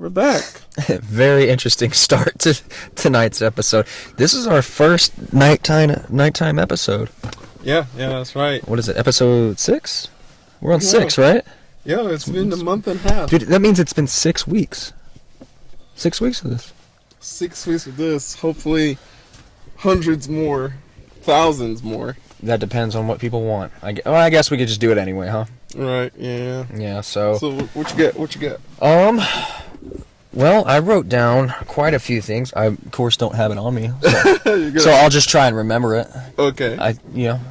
We're back. Very interesting start to tonight's episode. This is our first nighttime episode. Yeah, that's right. What is it, episode 6? We're on 6, right? Yeah, it's been a month and a half. Dude, that means it's been 6 weeks. 6 weeks of this. 6 weeks of this. Hopefully, hundreds more, thousands more. That depends on what people want. I guess we could just do it anyway, huh? Right, yeah. Yeah, so... So, what you get? What you get? Well, I wrote down quite a few things. I, of course, don't have it on me. So I'll just try and remember it. Okay.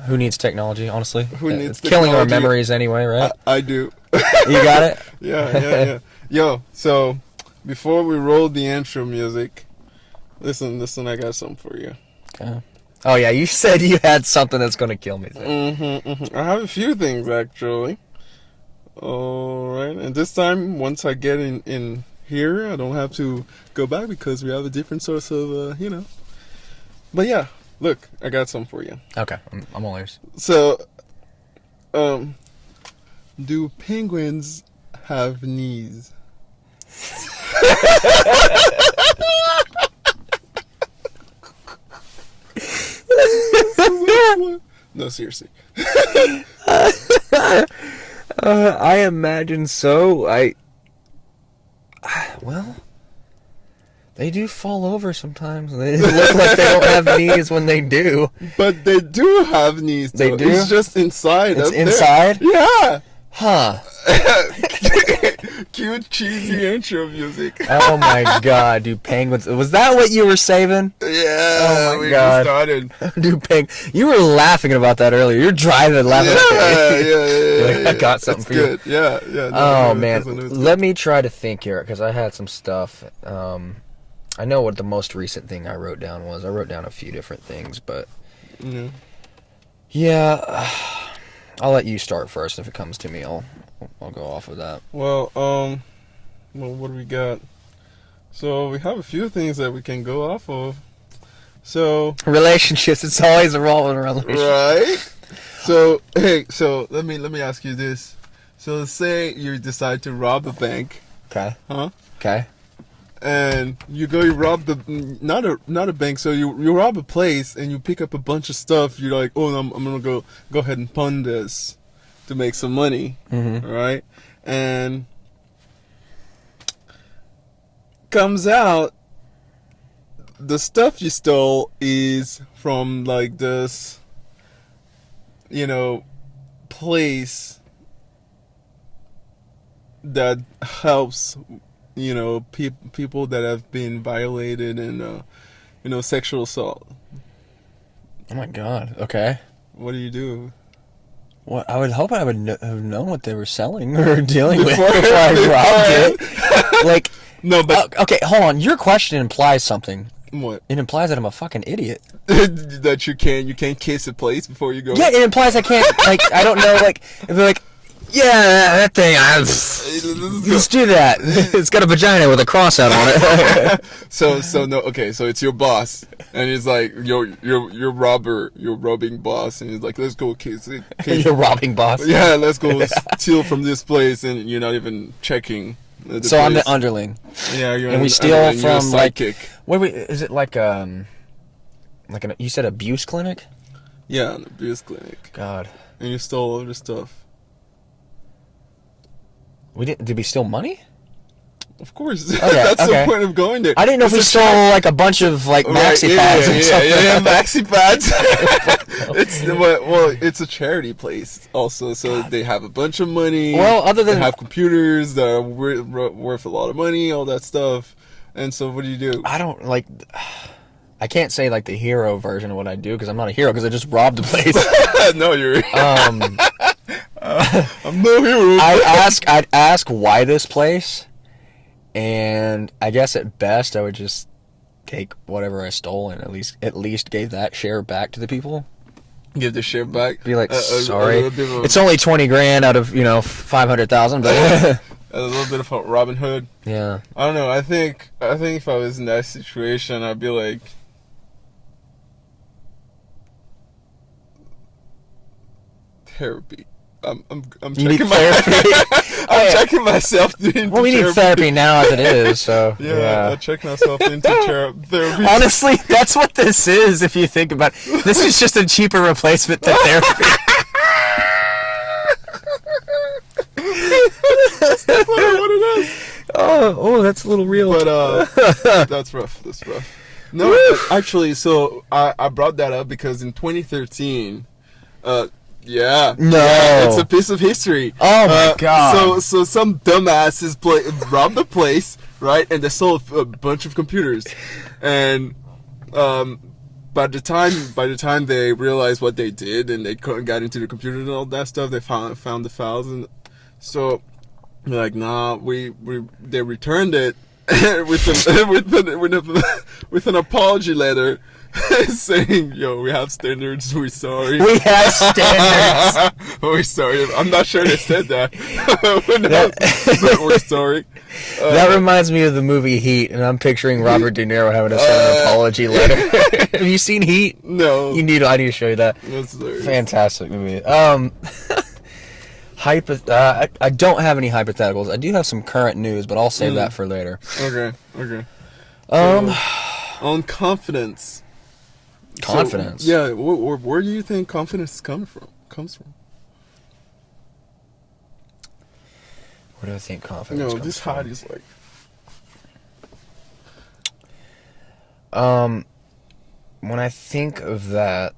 Who needs technology, honestly? Who needs It's technology? killing our memories anyway, right? I do. You got it? Yeah. Yo, so, before we roll the intro music, listen, I got something for you. Okay. Oh, yeah, you said you had something that's going to kill me. I have a few things, actually. Alright, and this time, once I get in here, I don't have to go back because we have a different source of, But yeah, look, I got something for you. Okay, I'm all ears. So, do penguins have knees? No, seriously. I imagine so. Well, they do fall over sometimes. They look like they don't have knees when they do. But they do have knees, though. They do? It's just inside. It's up inside? There. Yeah. Huh. Cute, cheesy intro music. Oh my god, dude, penguins. Was that what you were saving? Yeah. Oh my we god. Started. Dude, you were laughing about that earlier. You're driving laughing. Yeah. I got something for you. Yeah. No, man. Let me try to think here, because I had some stuff. I know what the most recent thing I wrote down was. I wrote down a few different things, but... Yeah, I'll let you start first. If it comes to me, I'll go off of that. Well, what do we got? So, we have a few things that we can go off of. So... Relationships. It's always revolving around relationships. Right? So, hey, let me ask you this. So, let's say you decide to rob a bank. Okay. Huh? Okay. And you rob not a bank, so you rob a place and you pick up a bunch of stuff. You're like, oh, I'm gonna go ahead and pawn this to make some money, right? And comes out, the stuff you stole is from like this, place that helps. People that have been violated and, sexual assault. Oh my god. Okay. What do you do? What I would hope I would have known what they were selling or dealing with before I robbed it. Like, no, but okay, hold on. Your question implies something. What? It implies that I'm a fucking idiot. That you can't kiss a place before you go. Yeah, it implies I can't. Like, I don't know. Like, if they're like, yeah, that thing. Let's do that. It's got a vagina with a cross out on it. So no. Okay, so it's your boss, and he's like, your robbing boss, and he's like, let's go kiss it. Your robbing boss. Yeah, let's go steal from this place, and you're not even checking. So place. I'm the underling. Yeah, and we steal from like. What is it like you said abuse clinic? Yeah, an abuse clinic. God. And you stole all the stuff. Did we steal money? Of course. Okay, That's the point of going there. I didn't know if we stole like a bunch of like maxi pads or something. Yeah, maxi pads. It's a charity place also, so they have a bunch of money. Well, other than they have computers that are worth a lot of money, all that stuff. And so, what do you do? I can't say like the hero version of what I do because I'm not a hero because I just robbed a place. No, you're. I'm no hero. I'd ask why this place, and I guess at best I would just take whatever I stole and at least gave that share back to the people. Give the share back. Be like, sorry, it's only $20,000 out of 500,000, but a little bit of Robin Hood. Yeah. I don't know. I think if I was in that situation, I'd be like, therapy. I'm You need checking therapy. I'm checking myself into Well, we need therapy now as it is, so Yeah, I check myself into therapy. Honestly, that's what this is. If you think about it. This is just a cheaper replacement to therapy. That's definitely what it is. Oh, that's a little real. But that's rough. That's rough. No, actually, so I brought that up because in 2013, yeah, it's a piece of history. Oh my god! So some dumbasses robbed the place, right? And they stole a bunch of computers, and by the time they realized what they did and they got into the computer and all that stuff, they found the files, and so they're like, nah, they returned it with an apology letter saying, yo, we have standards, we're sorry. We have standards. We're sorry. I'm not sure they said that. But we're sorry. That reminds me of the movie Heat, and I'm picturing Robert De Niro having to send an apology letter. Have you seen Heat? No. I need to show you that. That's hilarious. Fantastic movie. I don't have any hypotheticals. I do have some current news, but I'll save that for later. Okay. So, on confidence. Confidence. So, yeah. Where do you think confidence comes from? Where do I think confidence comes this from? hot is like. When I think of that,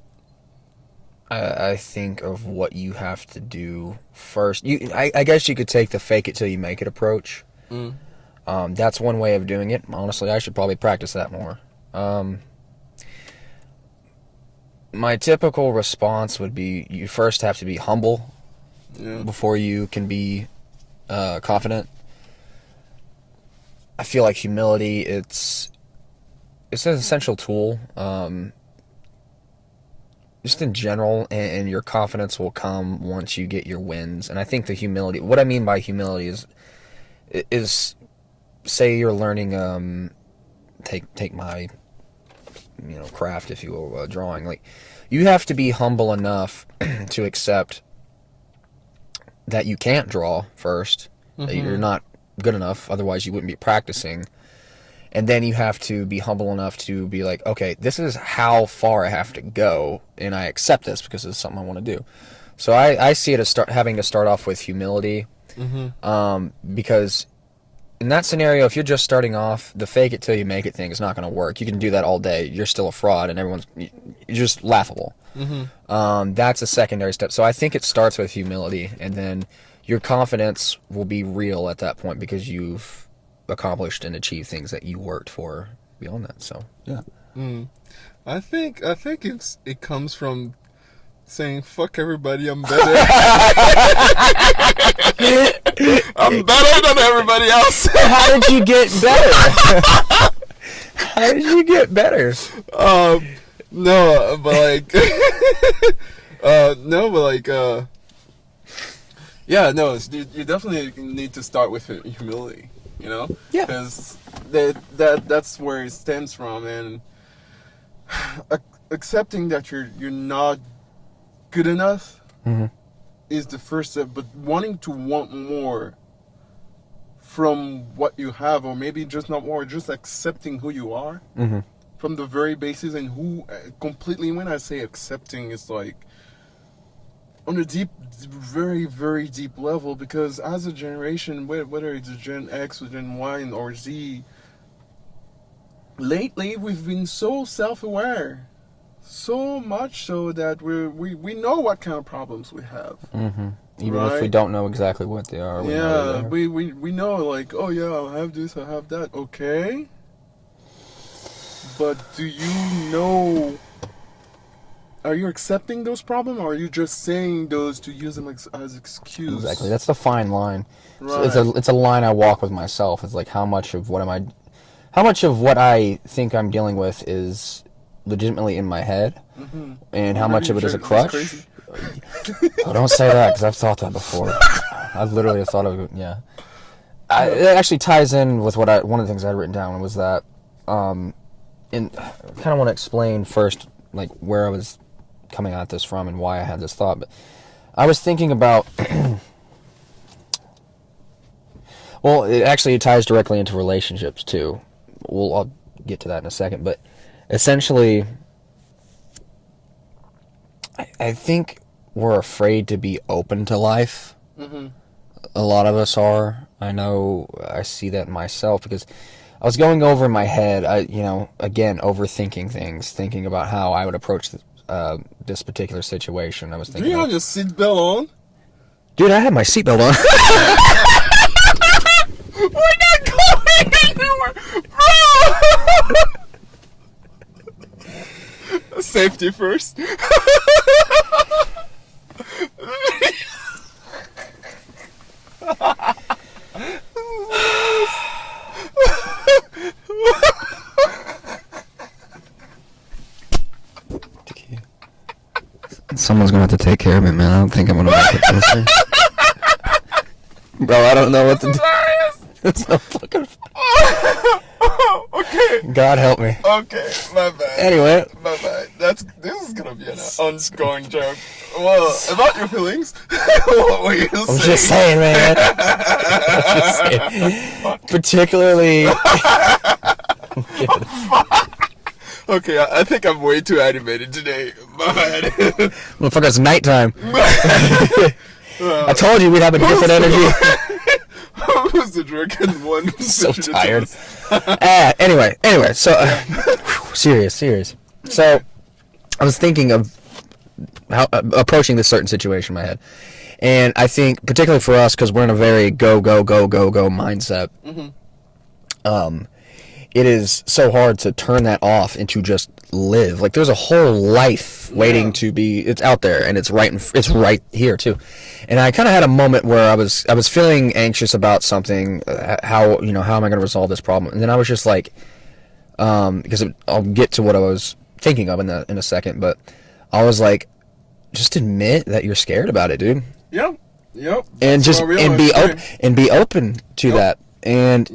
I think of what you have to do first. I guess you could take the fake it till you make it approach. That's one way of doing it. Honestly, I should probably practice that more. My typical response would be you first have to be humble before you can be confident. I feel like humility, it's an essential tool. Just in general, and your confidence will come once you get your wins. And I think the humility, what I mean by humility is say you're learning, take my, craft, if you will, drawing. Like, you have to be humble enough to accept that you can't draw first, that you're not good enough, otherwise you wouldn't be practicing. And then you have to be humble enough to be like, okay, this is how far I have to go, and I accept this because it's something I want to do. So I see it as having to start off with humility, because in that scenario, if you're just starting off, the fake it till you make it thing is not going to work. You can do that all day. You're still a fraud, and you're just laughable. That's a secondary step. So I think it starts with humility, and then your confidence will be real at that point because you've accomplished and achieved things that you worked for beyond that. So yeah. I think it comes from saying fuck everybody, I'm better. I'm better than everybody else. How did you get better? How did you get better? No, but like yeah, no, you definitely need to start with humility. Yeah, because that's where it stems from, and accepting that you're not good enough is the first step. But wanting to want more from what you have, or maybe just not more, just accepting who you are from the very basis, and who completely. When I say accepting, it's like on a deep, very, very deep level, because as a generation, whether it's Gen X or Gen Y or Z, lately we've been so self-aware, so much so that we know what kind of problems we have. Even if we don't know exactly what they are. We know, like, oh yeah, I'll have this, I'll have that. Okay. But do you know... Are you accepting those problems, or are you just saying those to use them as excuse? Exactly. That's the fine line. Right. It's a line I walk with myself. It's like how much of what I think I'm dealing with is legitimately in my head, and how much of it is a crutch. Oh, don't say that, because I've thought that before. I've literally thought of it. Yeah. It actually ties in with one of the things I had written down was that, and I kind of want to explain first, like, where I was coming at this from and why I had this thought. But I was thinking about. Well, it ties directly into relationships too. I'll get to that in a second, but essentially, I think we're afraid to be open to life. Mm-hmm. A lot of us are. I know I see that in myself because I was going over in my head, again, overthinking things, thinking about how I would approach this particular situation. I was Do thinking, you have your seatbelt on? dude, I had my seatbelt on. We're not going anywhere, bro. Safety first. Someone's gonna have to take care of me, man. I don't think I'm gonna make it this year. Bro, I don't know what to do. That's no fucking. Okay. God help me. Okay, my bad. Anyway. My bad. This is gonna be an ongoing joke. Well, about your feelings, what were you saying? I'm just saying, man. I'm just saying. Particularly. Okay, I think I'm way too animated today. My bad. Motherfucker, it's nighttime. I told you we'd have a different energy. Who's the drink in one? So tired. Anyway, so serious. So I was thinking of how approaching this certain situation in my head, and I think particularly for us because we're in a very go mindset. Mm-hmm. It is so hard to turn that off and to just live. Like there's a whole life waiting to be. It's out there and it's it's right here too. And I kind of had a moment where I was feeling anxious about something. How am I going to resolve this problem? And then I was just like, because I'll get to what I was thinking of in a second. But I was like, just admit that you're scared about it, dude. Yep. And just be open to that. And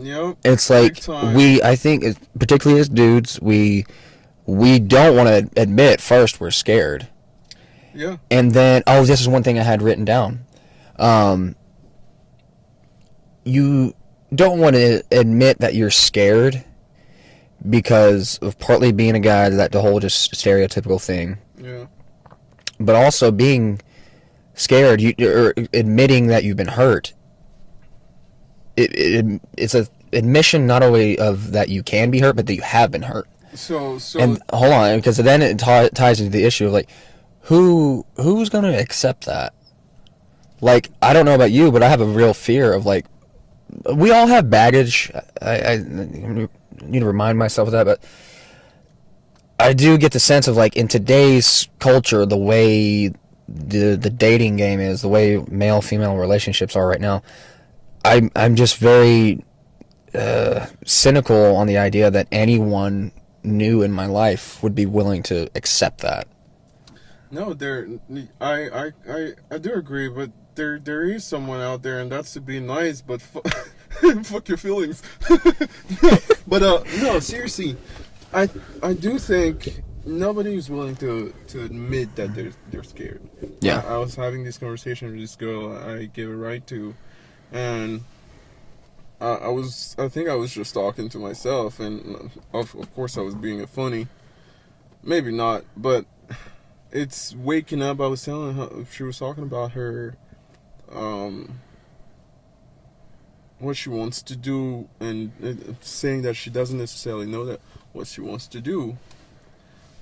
it's like I think, particularly as dudes, we don't want to admit first we're scared. Yeah. And then, this is one thing I had written down. You don't want to admit that you're scared because of partly being a guy, that the whole just stereotypical thing. Yeah. But also being scared, or admitting that you've been hurt. It's a admission not only of that you can be hurt, but that you have been hurt. So and hold on, because then it ties into the issue of like, who's going to accept that? Like, I don't know about you, but I have a real fear of like, we all have baggage. I need to remind myself of that, but I do get the sense of like in today's culture, the way the dating game is, the way male-female relationships are right now. I'm just very cynical on the idea that anyone new in my life would be willing to accept that. No, I do agree, but there is someone out there, and that's to be nice, but fuck your feelings. But no, seriously, I do think nobody is willing to admit that they're scared. Yeah. I was having this conversation with this girl I gave a ride to. And I think I was just talking to myself, and of course I was being funny. Maybe not, but it's waking up. I was telling her, she was talking about her, what she wants to do, and saying that she doesn't necessarily know that what she wants to do.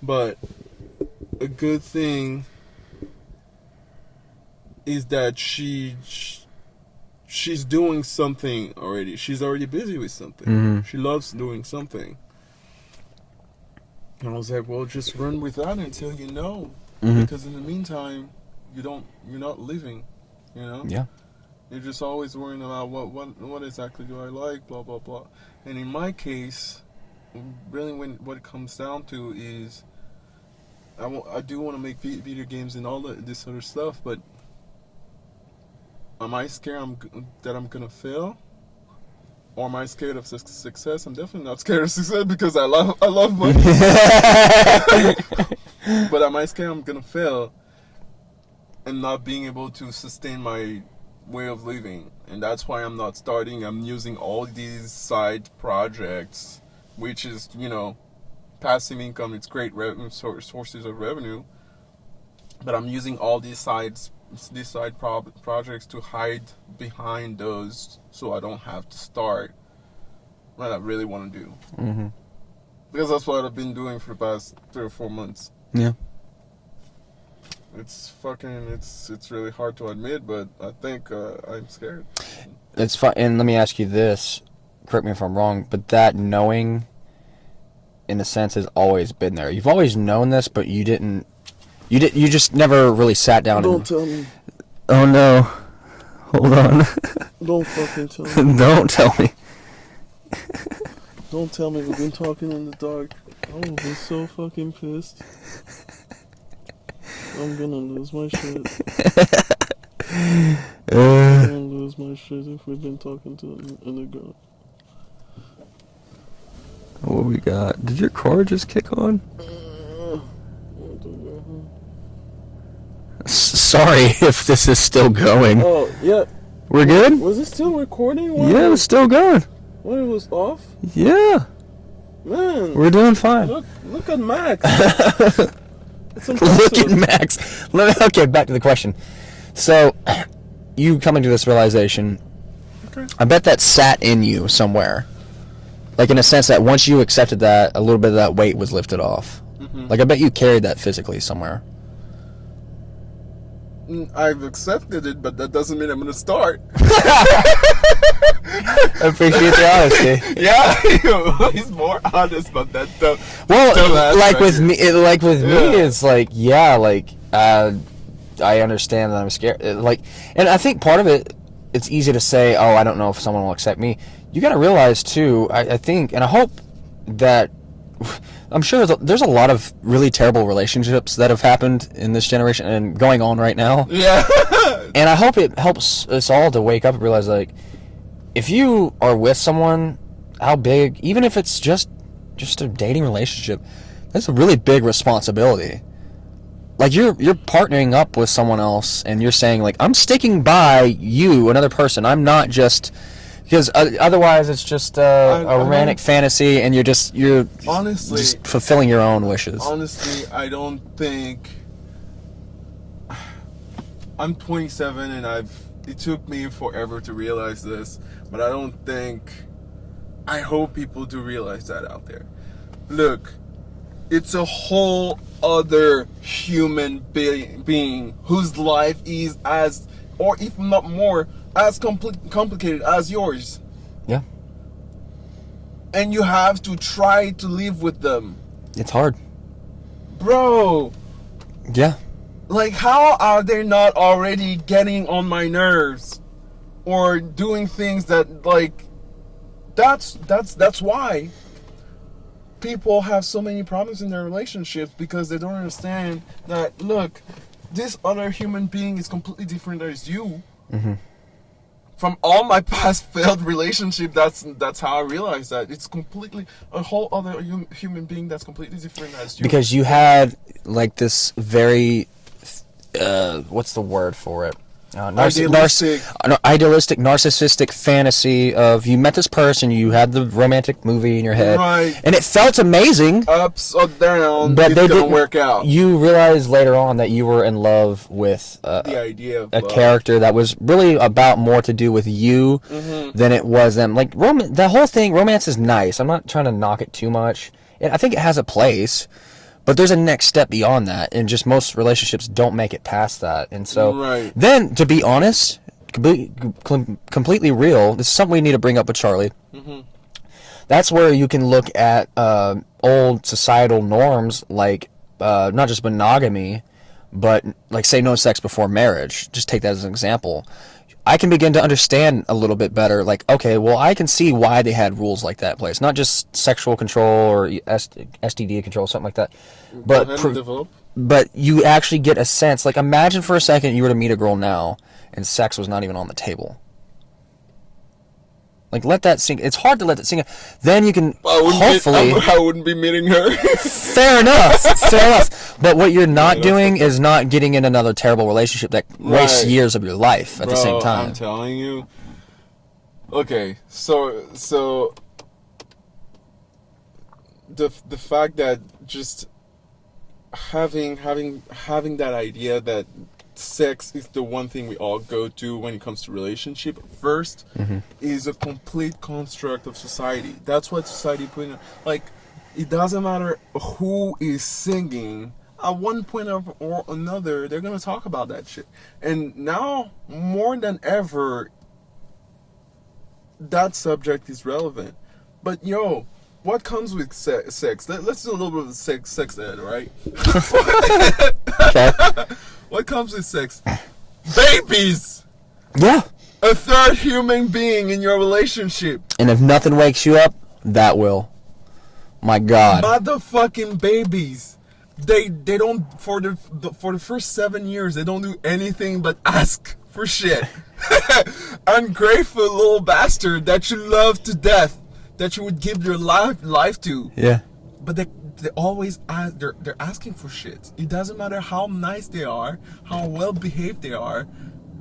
But a good thing is that she's doing something already. She's already busy with something. Mm-hmm. She loves doing something. And I was like, well, just run with that until you know. Mm-hmm. Because in the meantime, you're not living, you know? Yeah. You're just always worrying about what exactly do I like, blah, blah, blah. And in my case, really what it comes down to is I do want to make video games and all this other stuff, but am I scared that I'm gonna fail, or am I scared of success? I'm definitely not scared of success because I love money. But am I scared I'm gonna fail? am not being able to sustain my way of living, and that's why I'm not starting. I'm using all these side projects, which is, passive income. It's great revenue sources of revenue, but I'm using all these projects to hide behind those, so I don't have to start what I really want to do. Mm-hmm. Because that's what I've been doing for the past 3 or 4 months. Yeah. It's really hard to admit, but I think I'm scared. It's fun. And let me ask you this, correct me if I'm wrong, but that knowing, in a sense, has always been there. You've always known this, but you just never really sat down. Don't tell me. Oh no. Hold on. Don't fucking tell me. Don't tell me. Don't tell me we've been talking in the dark. Oh, I'm so fucking pissed. I'm gonna lose my shit. I'm gonna lose my shit if we've been talking in the dark. What we got? Did your car just kick on? Sorry if this is still going. Oh, yeah. We're good? Was it still recording? Yeah, it was still going. When it was off? Yeah. Man. We're doing fine. Look at Max. It's Look at Max. Okay, back to the question. So, you coming to this realization, okay. I bet that sat in you somewhere. Like, in a sense that once you accepted that, a little bit of that weight was lifted off. Mm-hmm. Like, I bet you carried that physically somewhere. I've accepted it, but that doesn't mean I'm going to start. I appreciate the honesty. Yeah, he's more honest about that stuff. Well, like with me, it's like, yeah, like, I understand that I'm scared. Like, and I think part of it, it's easy to say, oh, I don't know if someone will accept me. You got to realize too, I think, and I hope that, I'm sure there's a lot of really terrible relationships that have happened in this generation and going on right now. Yeah. And I hope it helps us all to wake up and realize, like, if you are with someone, how big, even if it's just a dating relationship, that's a really big responsibility. Like, you're partnering up with someone else, and you're saying, like, I'm sticking by you, another person. I'm not just, because otherwise it's just a romantic fantasy, and you're honestly just fulfilling your own wishes. Honestly, I don't think, I'm 27 and it took me forever to realize this, but I hope people do realize that out there. Look, it's a whole other human being whose life is as, or if not more, as complicated as yours. Yeah. And you have to try to live with them. It's hard. Bro. Yeah. Like, how are they not already getting on my nerves? Or doing things that, like, that's why people have so many problems in their relationships, because they don't understand that, look, this other human being is completely different as you. Mm-hmm. From all my past failed relationship, that's how I realized that it's completely a whole other human being that's completely different as you. Because you had, like, this very, what's the word for it? Idealistic, narcissistic fantasy of, you met this person, you had the romantic movie in your head, right, and it felt amazing. Ups or down, but it didn't work out. You realized later on that you were in love with the idea of a character that was really about more to do with you than it was them. Like, the whole thing, romance is nice. I'm not trying to knock it too much. I think it has a place. But there's a next step beyond that, and just most relationships don't make it past that. And so, then, to be honest, completely real, this is something we need to bring up with Charlie. Mm-hmm. That's where you can look at old societal norms, like not just monogamy, but, like, say no sex before marriage. Just take that as an example. I can begin to understand a little bit better, like, okay, well, I can see why they had rules like that in place. Not just sexual control or STD control, something like that. But you actually get a sense, like, imagine for a second you were to meet a girl now and sex was not even on the table. Like, let that sink. It's hard to let that sink. Then you can hopefully. I wouldn't be meeting her. Fair enough. Fair enough. But what you're not doing is not getting in another terrible relationship that wastes years of your life at the same time. I'm telling you. Okay, so the fact that just having that idea that sex is the one thing we all go to when it comes to relationship first is a complete construct of society. That's what society put in. Like, it doesn't matter who is singing, at one point or another they're gonna talk about that shit. And now more than ever that subject is relevant. But what comes with sex? Let's do a little bit of sex ed, right? Okay. What comes with sex? Babies! Yeah. A third human being in your relationship. And if nothing wakes you up, that will. My God. Motherfucking babies. They don't, for the first 7 years, they don't do anything but ask for shit. Ungrateful little bastard that you love to death, that you would give your life to. Yeah. But they always ask, they're asking for shit. It doesn't matter how nice they are, how well behaved they are,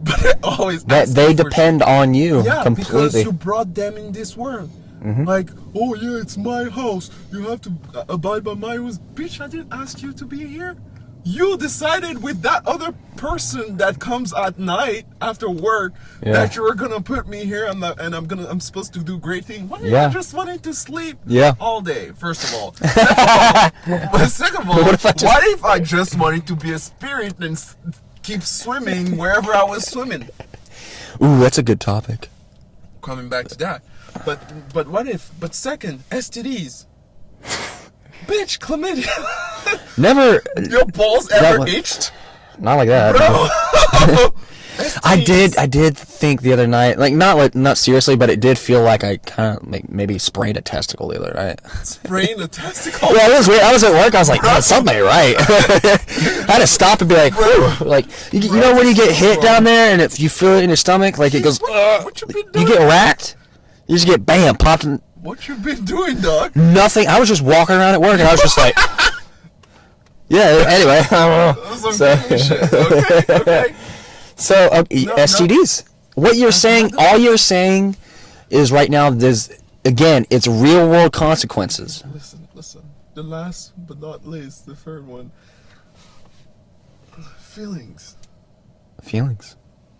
but they always ask they for depend shit. on you completely. Because you brought them in this world. Like, oh yeah, it's my house, you have to abide by my rules. Bitch, I didn't ask you to be here. You decided with that other person that comes at night after work that you were gonna put me here, and I'm supposed to do great things. Why I just wanted to sleep all day? First of all, second of all, what if I just wanted to be a spirit and keep swimming wherever I was swimming? Ooh, that's a good topic. Coming back to that, but what if? But second, STDs. Bitch, chlamydia. Never. Your balls ever itched? Not like that. Bro. I did think the other night, like not seriously, but it did feel like I kind of maybe sprained a testicle the other night. Sprained a testicle? Yeah, it was weird. I was at work. I was like, oh, something ain't right. I had to stop and be like, whew. Like you know when you get hit down there and if you feel it in your stomach, like it goes. What you been doing? You get racked. You just get bam popped in. What you been doing, dog? Nothing. I was just walking around at work and I was just like, yeah. Anyway, I don't know. Shit. Okay. So STDs. What you're saying, all you're saying, is right now. There's again, it's real world consequences. Listen. The last but not least, the third one. Feelings.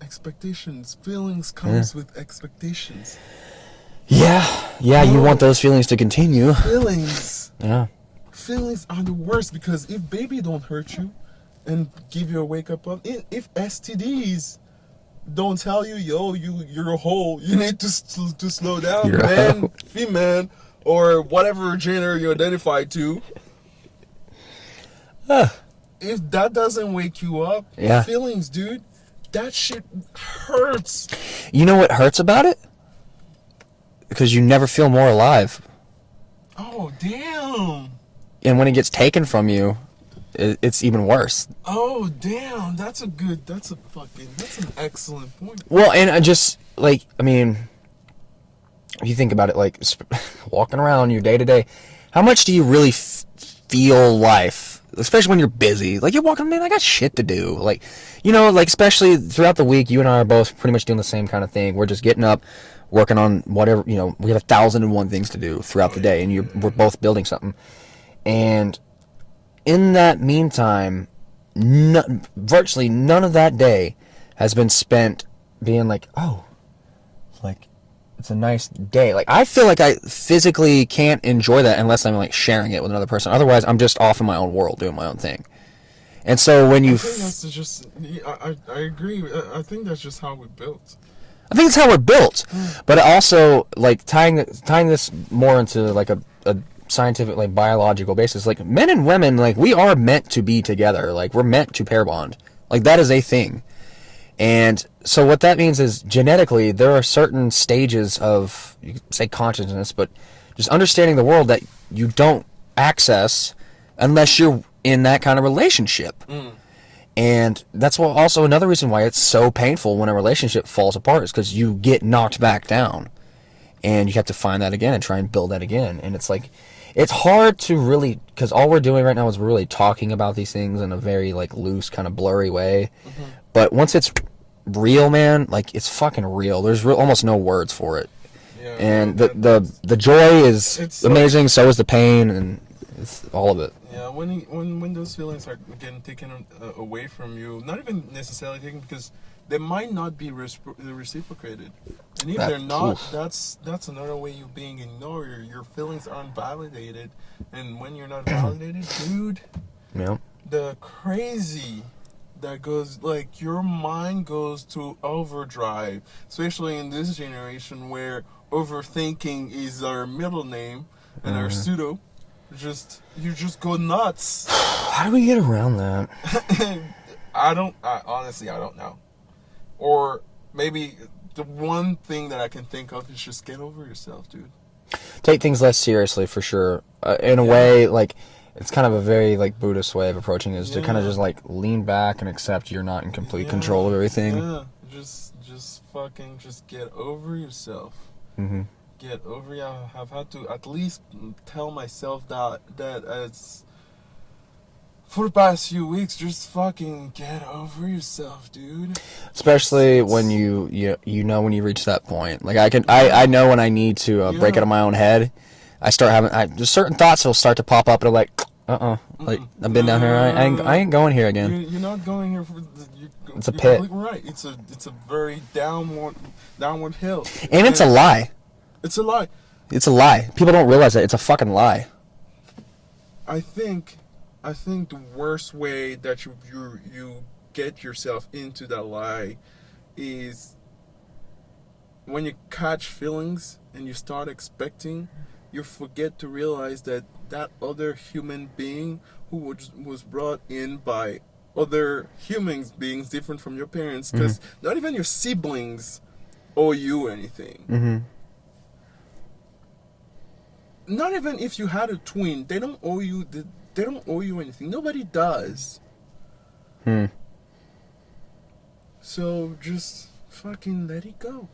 Expectations. Feelings comes with expectations. Yeah, you want those feelings to continue. Feelings. Yeah. Feelings are the worst because if baby don't hurt you and give you a wake up on, if STDs don't tell you, you're a hole, you need to slow down, man, female, or whatever gender you identify to. If that doesn't wake you up, feelings, dude, that shit hurts. You know what hurts about it? Because you never feel more alive. Oh, damn. And when it gets taken from you, it's even worse. Oh, damn. That's an excellent point. Well, and if you think about it, like walking around your day to day, how much do you really feel life? Especially when you're busy. Like, you're walking, man, I got shit to do. Like, especially throughout the week, you and I are both pretty much doing the same kind of thing. We're just getting up, working on whatever, we have 1,001 things to do throughout the day, and we're both building something. And in that meantime, virtually none of that day has been spent being like, oh, like, it's a nice day. Like, I feel like I physically can't enjoy that unless I'm, like, sharing it with another person. Otherwise, I'm just off in my own world doing my own thing. And so when you... I agree. I think that's just how we're built. I think it's how we're built. But also, like, tying this more into, like, a scientific, like, biological basis. Like, men and women, like, we are meant to be together. Like, we're meant to pair bond. Like, that is a thing. And so what that means is, genetically, there are certain stages of, you could say consciousness, but just understanding the world that you don't access unless you're in that kind of relationship. And that's also another reason why it's so painful when a relationship falls apart, is because you get knocked back down. and you have to find that again and try and build that again. And it's like, it's hard to really, because all we're doing right now is we're really talking about these things in a very like loose, kind of blurry way. Mm-hmm. But once it's real, man, like it's fucking real. There's almost no words for it. Yeah, And that's, the joy is it's amazing. So is the pain, and it's all of it. yeah, when those feelings are getting taken away from you, not even necessarily taken, because they might not be reciprocated, and if they're not, oof. that's another way you being ignored. Your feelings aren't validated, and when you're not validated, dude, Yeah. the crazy that goes, like, your mind goes to overdrive, especially in this generation where overthinking is our middle name and our pseudo. You just go nuts. How do we get around that? I honestly, I don't know. Or maybe the one thing that I can think of is just get over yourself, dude. Take things less seriously, for sure. In a way, like, it's kind of a very like Buddhist way of approaching it, is to kind of just like lean back and accept you're not in complete control of everything. Yeah, just fucking just get over yourself. Mm-hmm. Get over it. I've had to at least tell myself that as for the past few weeks, just fucking get over yourself, dude. Especially when you know when you reach that point. Like I know when I need to break out of my own head. I start having there's certain thoughts that'll start to pop up, and I'm like, like I've been down here. I ain't going here again. You're not going here for. It's a pit. Right. It's a very downward hill. And it's a lie. It's a lie. It's a lie. People don't realize that it's a fucking lie. I think the worst way that you get yourself into that lie is when you catch feelings and you start expecting, you forget to realize that other human being who was brought in by other beings different from your parents, because not even your siblings owe you anything. Mm-hmm. Not even if you had a twin, they don't owe you. They don't owe you anything. Nobody does. So just fucking let it go.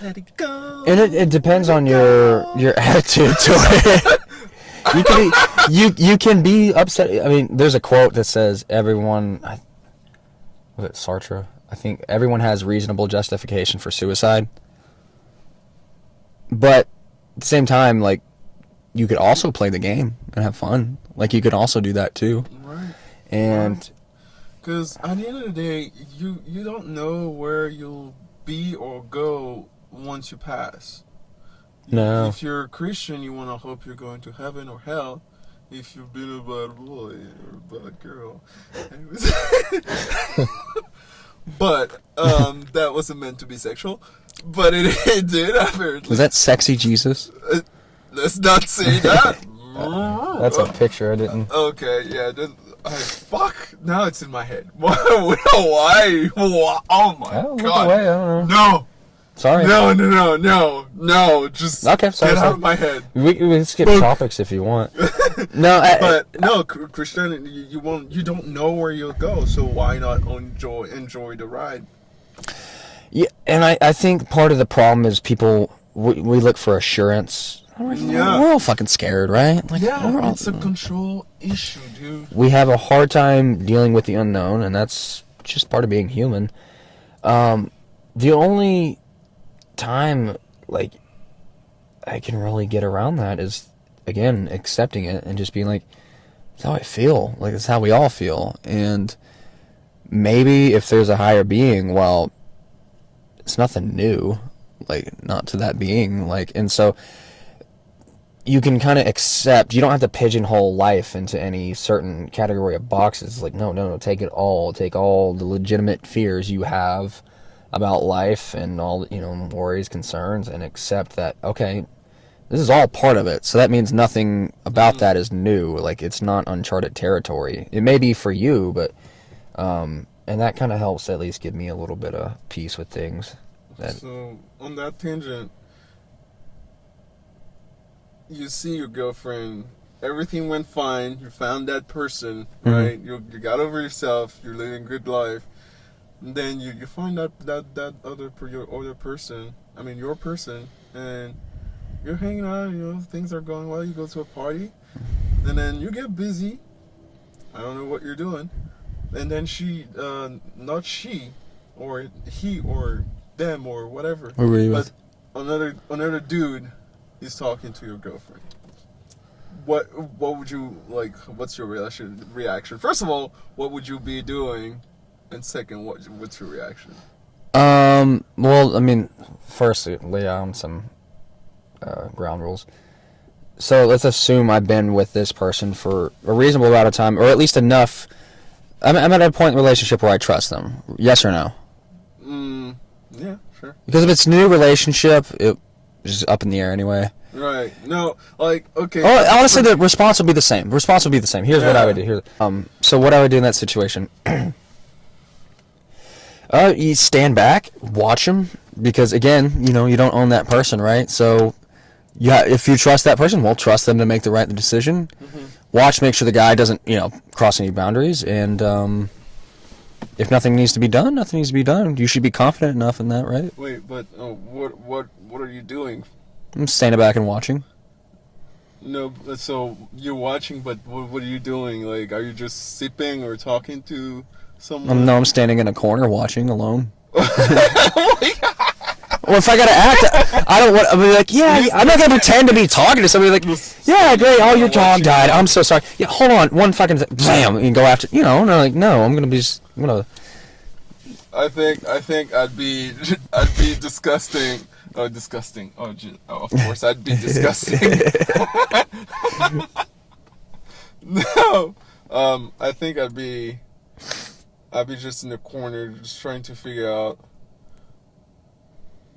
Let it go. And it depends on your attitude to it. You can be upset. I mean, there's a quote that says everyone. Was it Sartre? I think everyone has reasonable justification for suicide. But at the same time, like, you could also play the game and have fun. Like, you could also do that too. Right. And because at the end of the day, you don't know where you'll be or go once you pass. No. If you're a Christian, you want to hope you're going to heaven or hell. If you've been a bad boy or a bad girl. But that wasn't meant to be sexual. But it did, apparently. Was that sexy Jesus? Let's not say that. That's a picture. I didn't. Okay, yeah. Fuck. Now it's in my head. Why? Oh my Look god. away, I don't know. No. Sorry. No. Just okay, sorry, get out of my head. We can skip topics if you want. No, Christian, you don't know where you'll go, so why not enjoy the ride? Yeah, and I think part of the problem is people we look for assurance. Yeah. We're all fucking scared, right? Like, yeah, it's a control issue, dude. We have a hard time dealing with the unknown, and that's just part of being human. The only time, like, I can really get around that is, again, accepting it and just being like, that's how I feel. Like, that's how we all feel. And maybe if there's a higher being, well, it's nothing new. Like, not to that being. Like, and so you can kind of accept. You don't have to pigeonhole life into any certain category of boxes. Like, no, take it all. Take all the legitimate fears you have about life and all, worries, concerns, and accept that, okay, this is all part of it. So that means nothing about that is new. Like, it's not uncharted territory. It may be for you, but and that kind of helps at least give me a little bit of peace with things. So on that tangent, you see your girlfriend, everything went fine, you found that person, right? You got over yourself, you're living a good life, and then you find that your other person, I mean, your person, and you're hanging out, things are going well, you go to a party, and then you get busy. I don't know what you're doing. And then she, not she, or he, or them, or whatever. Who were you but with? another dude is talking to your girlfriend. What would you like? What's your reaction? First of all, what would you be doing? And second, what's your reaction? Well, I mean, first, lay down some ground rules. So let's assume I've been with this person for a reasonable amount of time, or at least enough. I'm at a point in the relationship where I trust them. Yes or no? Yeah, sure. Because if it's a new relationship, it's just up in the air anyway. Right. No, like, okay. Oh, honestly, the response will be the same. Here's what I would do. So what I would do in that situation. You stand back, watch them, because again, you don't own that person, right? So, yeah, if you trust that person, well, trust them to make the right decision. Mm-hmm. Watch, make sure the guy doesn't, cross any boundaries, and if nothing needs to be done, nothing needs to be done. You should be confident enough in that, right? Wait, but what are you doing? I'm standing back and watching. No, so you're watching, but what are you doing? Like, are you just sipping or talking to someone? No, I'm standing in a corner watching alone. Oh my God. Well, if I gotta act, I don't want. I'm like, yeah, I'm not gonna pretend to be talking to somebody like, yeah, great. Oh, your dog died. I'm so sorry. Yeah, hold on, one fucking blam, and go after. And I'm like, no, I'm gonna. I think I'd be disgusting. Oh, disgusting. Oh, of course, I'd be disgusting. No, I think I'd be just in the corner, just trying to figure out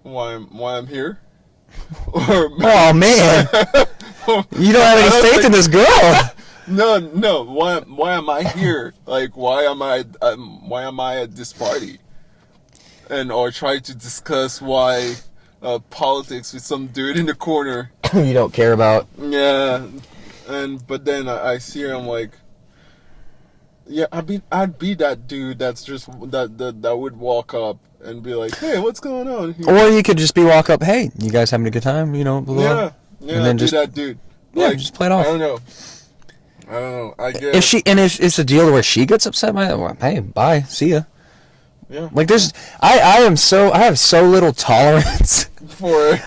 why I'm here. Oh man, you don't have any faith in this girl. No. Why am I here? Like, why am I at this party? Or try to discuss why politics with some dude in the corner. You don't care about. Yeah, but then I see her. I'm like, yeah, I'd be that dude that's just that would walk up and be like, hey, what's going on here? Or you could just walk up, hey, you guys having a good time? Blah, blah. Yeah, and then I'd be that dude. Yeah, just play it off. I don't know. I guess if it's a deal where she gets upset by it, well, hey, bye, see ya. Yeah. Like I have so little tolerance.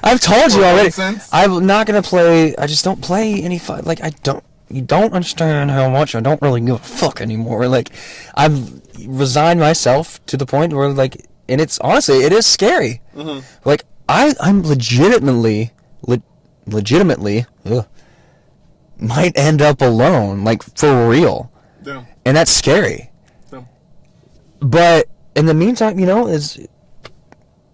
I've told you already. Nonsense. I'm not gonna play. I just don't play any fun. Like you don't understand how much I don't really give a fuck anymore. Like I've resigned myself to the point where and it's honestly it is scary. Mm-hmm. Like I'm legitimately might end up alone, like for real. Yeah. And that's scary. Yeah. But in the meantime, is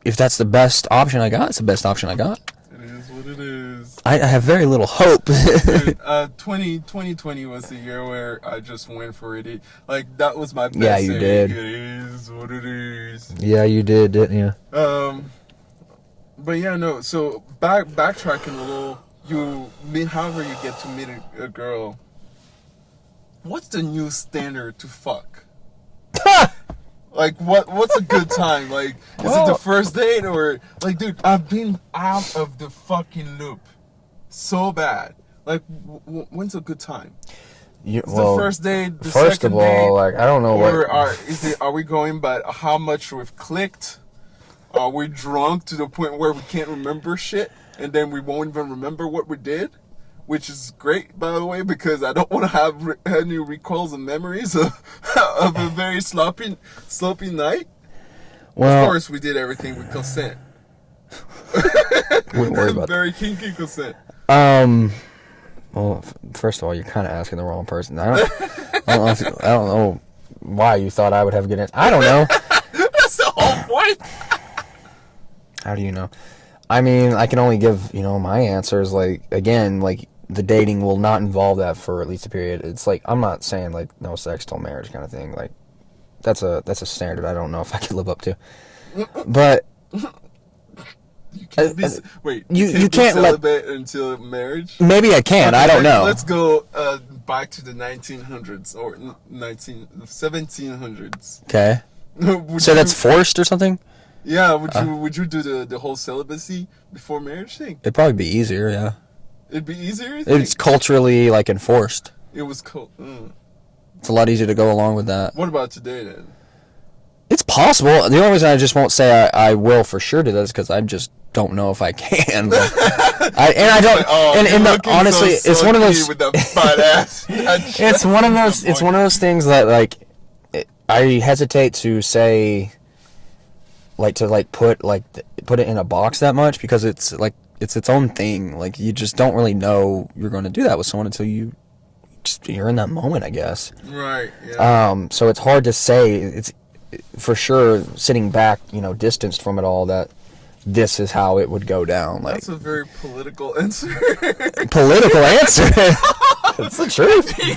if that's the best option I got, it's the best option I got. It is what it is. I have very little hope. Dude, 2020 was the year where I just went for it. That was my best. Yeah, you did. It is what it is. Yeah, you did, didn't you? But yeah, no. So backtracking a little, however you get to meet a girl. What's the new standard to fuck? Like, what's a good time? Like, is it the first date or dude? I've been out of the fucking loop so bad. Like, when's a good time? The first date, the first second of all, date, I don't know are we going by how much we've clicked? Are we drunk to the point where we can't remember shit, and then we won't even remember what we did? Which is great, by the way, because I don't want to have any recalls and memories of a very sloppy night. Well, of course, we did everything with consent. Wouldn't worry about very kinky consent. Well, first of all, you're kind of asking the wrong person. I don't know why you thought I would have a good answer. I don't know. That's the whole point. How do you know? I mean, I can only give my answers. The dating will not involve that for at least a period. It's I'm not saying no sex till marriage kind of thing. Like that's a standard I don't know if I could live up to. But you can't you can't celibate until marriage. Maybe I can. Okay, I don't know. Let's go back to the 1900s or 1700s. Okay. So that's forced or something? Yeah, would you do the whole celibacy before marriage thing? It'd probably be easier, yeah. It'd be easier. You think? It's culturally like enforced. It was cool. It's a lot easier to go along with that. What about today then? It's possible. The only reason I just won't say I will for sure do that is because I just don't know if I can. But I don't. Like, oh, and honestly, so it's one of those. with the butt ass. It's one of those. It's one of those things that like I hesitate to say. Like to like put it in a box that much because it's like it's its own thing. Like you just don't really know you're going to do that with someone until you're in that moment, I guess. Right. Yeah. So it's hard to say. It's for sure sitting back, distanced from it all, that this is how it would go down. Like that's a very political answer. Political answer. That's the truth. You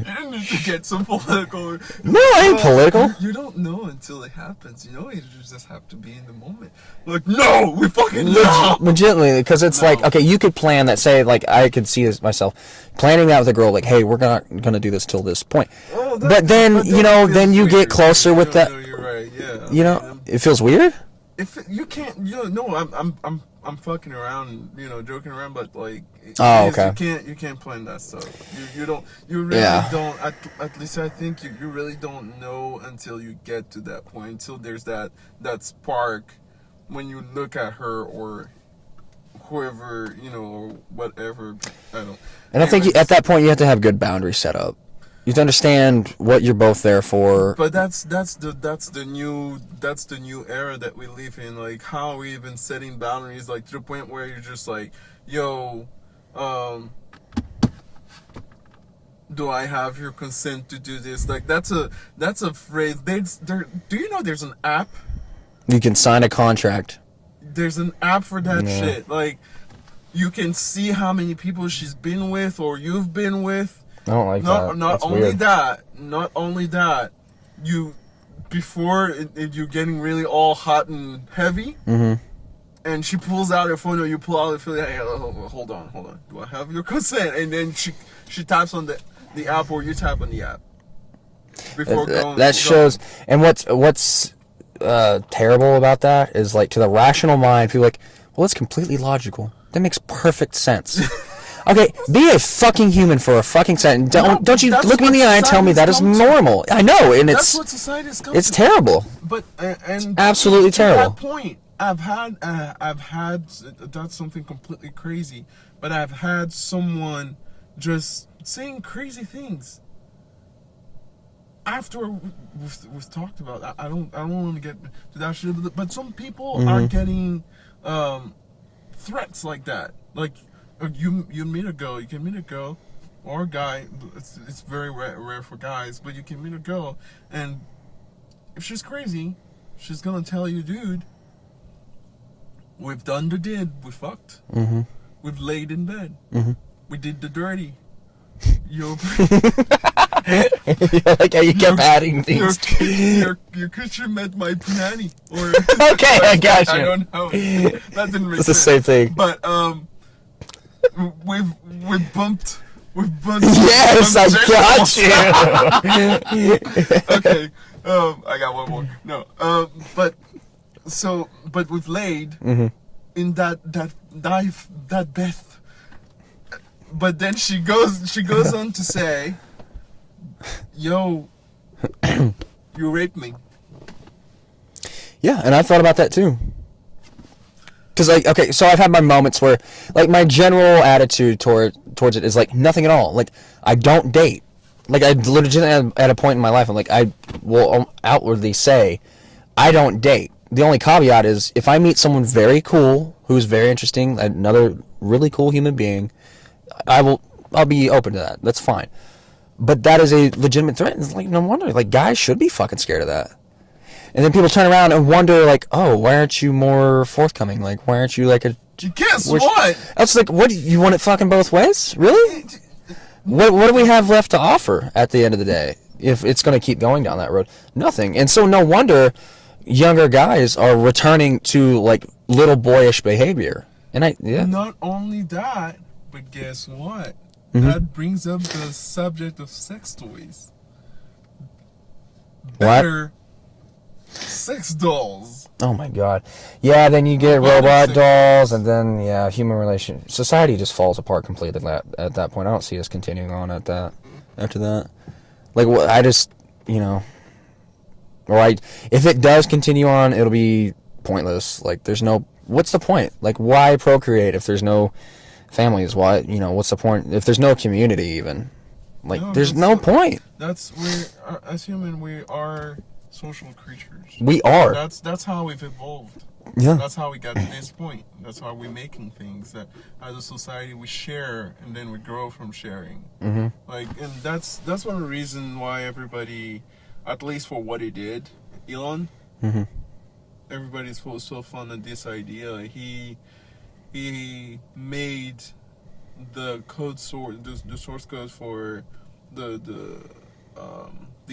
didn't need to get some political. No, I ain't political. You don't know until it happens. You just have to be in the moment. Like, no, we fucking know. Legitimately, because it's like, okay, you could plan that. Say, like, I could see this myself planning that with a girl. Like, hey, we're not gonna do this till this point. Oh, but then then you get closer with that. No, you're right. Yeah. It feels weird. If you can't, no, I'm fucking around, joking around, but like, okay. you can't plan that stuff. You really don't. At least I think you really don't know until you get to that point, until there's that spark when you look at her or whoever, or whatever. I don't. And I think at that point you have to have good boundaries set up. You have to understand what you're both there for. But that's the new era that we live in. Like, how are we even setting boundaries? Like, to the point where you're just like, yo, do I have your consent to do this? Like, that's a phrase. Do you know there's an app? You can sign a contract. There's an app for that shit. Like, you can see how many people she's been with or you've been with. I don't like that. Not That's only weird. that, before you're getting really all hot and heavy, and she pulls out her phone or you pull out the phone. Hey, hold on. Do I have your consent? And then she taps on the app or you tap on the app before going. That shows. And what's terrible about that is, like, to the rational mind, people are like, well, it's completely logical. That makes perfect sense. Okay, be a fucking human for a fucking second. Don't you look me in the eye and tell me that is normal. I know, and that's what society's come it's to. terrible. But and absolutely terrible. To that point, I've had that's something completely crazy. But I've had someone just saying crazy things after we've talked about that. I don't want to get to that shit. But some people are getting threats like that. Like, you meet a girl, you can meet a girl or a guy. It's very rare for guys, but you can meet a girl, and if she's crazy, she's gonna tell you, dude, we've done the did, we fucked, we've laid in bed, we did the dirty. You like how you kept adding things. Your kitchen met my punani. Or okay, I got you. I don't know. That didn't make sense. It's the same thing. But we've bumped. Yes, I got you. Okay. I got one more. No. But we've laid in that bath. But then she goes on to say, yo, you raped me. Yeah, and I thought about that too. Because, like, okay, so I've had my moments where, like, my general attitude towards it is, like, nothing at all. Like, I don't date. Like, I legitimately at a point in my life, I'm like, I will outwardly say, I don't date. The only caveat is, if I meet someone very cool, who's very interesting, another really cool human being, I'll be open to that. That's fine. But that is a legitimate threat. It's like, no wonder. Like, guys should be fucking scared of that. And then people turn around and wonder, like, oh, why aren't you more forthcoming? Like, why aren't you like a... Guess what? That's like, what, you want it fucking both ways? Really? What do we have left to offer at the end of the day if it's going to keep going down that road? Nothing. And so no wonder younger guys are returning to, like, little boyish behavior. And Not only that, but guess what? That brings up the subject of sex toys. Better sex dolls. Oh my god. Yeah, then you get Robotic robot dolls, siblings. and then yeah, human relation society just falls apart completely at that point. I don't see us continuing on at that after that. Like I just, you know, or if it does continue on, it'll be pointless. Like there's no what's the point? Like why procreate if there's no families? Why, what's the point if there's no community even? Like No, there's no point. that's where as human we are social creatures. We are. That's how we've evolved. Yeah. That's how we got to this point. That's how we're making things. That as a society we share and then we grow from sharing. Mhm. Like, and that's one of the reasons why everybody, at least for what he did, Elon, Mhm. everybody's so fond of this idea. He made the code source, the source code for the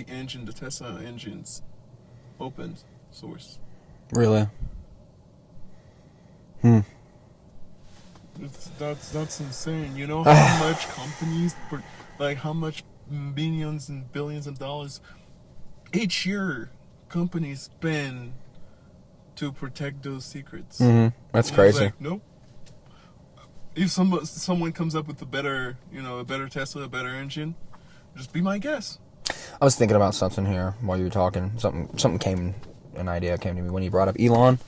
engine, the Tesla engines, open source. Really? Hmm. That's insane. You know how much companies, like how much millions and billions of dollars each year companies spend to protect those secrets. That's And it's crazy. like, nope. If someone comes up with a better Tesla, a better engine, just be my guess. I was thinking about something here while you were talking. An idea came to me when you brought up Elon.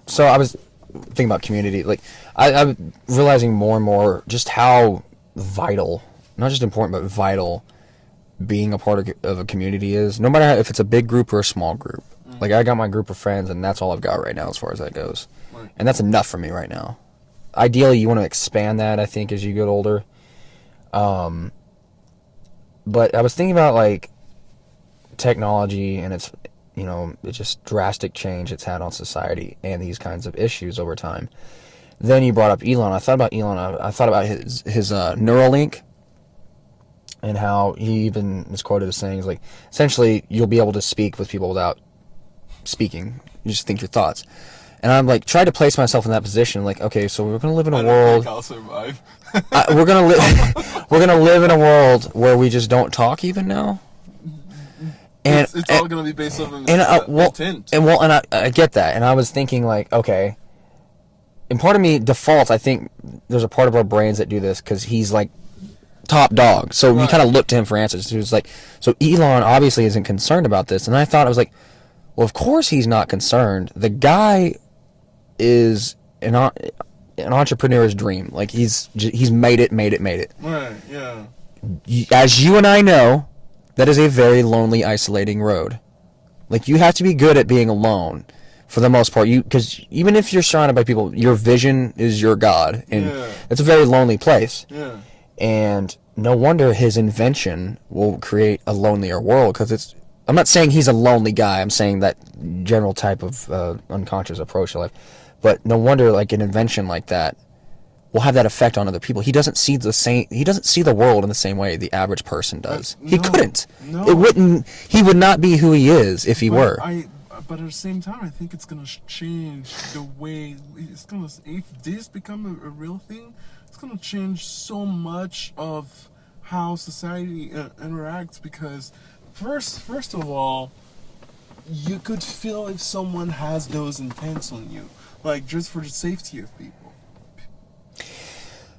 So I was thinking about community. Like I'm realizing more and more just how vital, not just important, but vital, being a part of a community is. No matter if it's a big group or a small group. Like I got my group of friends, and that's all I've got right now as far as that goes. Right. And that's enough for me right now. Ideally, you want to expand that, I think, as you get older. But I was thinking about like technology and its it's just drastic change it's had on society and these kinds of issues over time. Then you brought up Elon. I thought about Elon. I thought about his Neuralink, and how he even is quoted as saying, like, essentially you'll be able to speak with people without speaking. You just think your thoughts. And I'm like, try to place myself in that position. Like, okay, so we're gonna live in a I don't world. think I'll survive. We're gonna live. We're gonna live in a world where we just don't talk even now. And It's all gonna be based on intent. And I get that. And I was thinking like, okay. And part of me defaults. I think there's a part of our brains that do this because he's like top dog. So we kind of look to him for answers. He was like, so Elon obviously isn't concerned about this. And I thought, I was like, well, of course he's not concerned. The guy is an entrepreneur's dream. Like he's made it. Right. Yeah. As you and I know, that is a very lonely, isolating road. Like you have to be good at being alone, for the most part. Because even if you're surrounded by people, your vision is your God, and it's a very lonely place. Yeah. And no wonder his invention will create a lonelier world. Because I'm not saying he's a lonely guy. I'm saying that general type of unconscious approach to life. But no wonder, like an invention like that will have that effect on other people. He doesn't see the world in the same way the average person does. He couldn't. No. It wouldn't. He would not be who he is if he were. But at the same time, I think it's gonna change the way if this become a real thing, it's gonna change so much of how society interacts. Because first of all, you could feel if someone has those intents on you, like just for the safety of people.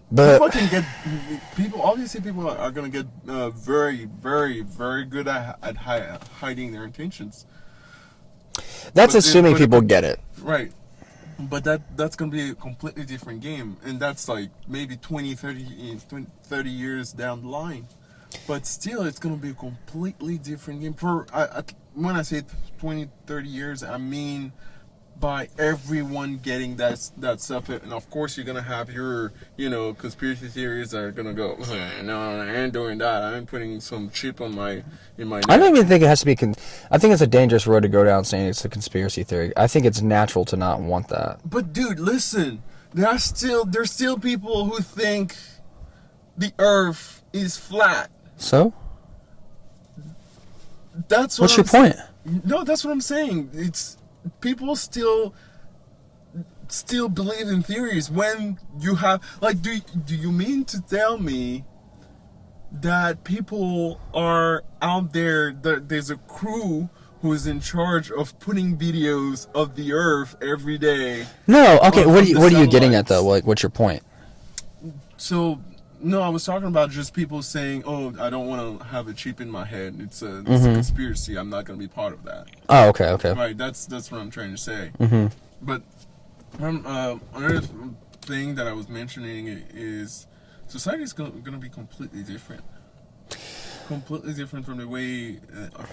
But Obviously, people are going to get very, very, very good at hiding their intentions. that's assuming people get it. Right. But that's going to be a completely different game. And that's like maybe 30 years down the line. But still, it's going to be a completely different game. When I say 20, 30 years, I mean by everyone getting that stuff. And of course you're gonna have your conspiracy theories that are gonna go, no, I ain't doing that, I ain't putting some chip in my neck. I don't even think it has to be. I think it's a dangerous road to go down saying it's a conspiracy theory. I think it's natural to not want that. But dude, listen, there's still people who think the earth is flat. So What's your point? No, that's what I'm saying. It's people still believe in theories when you have like do you mean to tell me that people are out there, there's a crew who is in charge of putting videos of the Earth every day. No, okay. From What are you getting at satellites. though? Like, what's your point? So, no, I was talking about just people saying, "Oh, I don't want to have a chip in my head. It's a conspiracy. I'm not going to be part of that." Oh, okay, okay. Right. That's what I'm trying to say. Mm-hmm. But another thing that I was mentioning is society is going to be completely different. Completely different from the way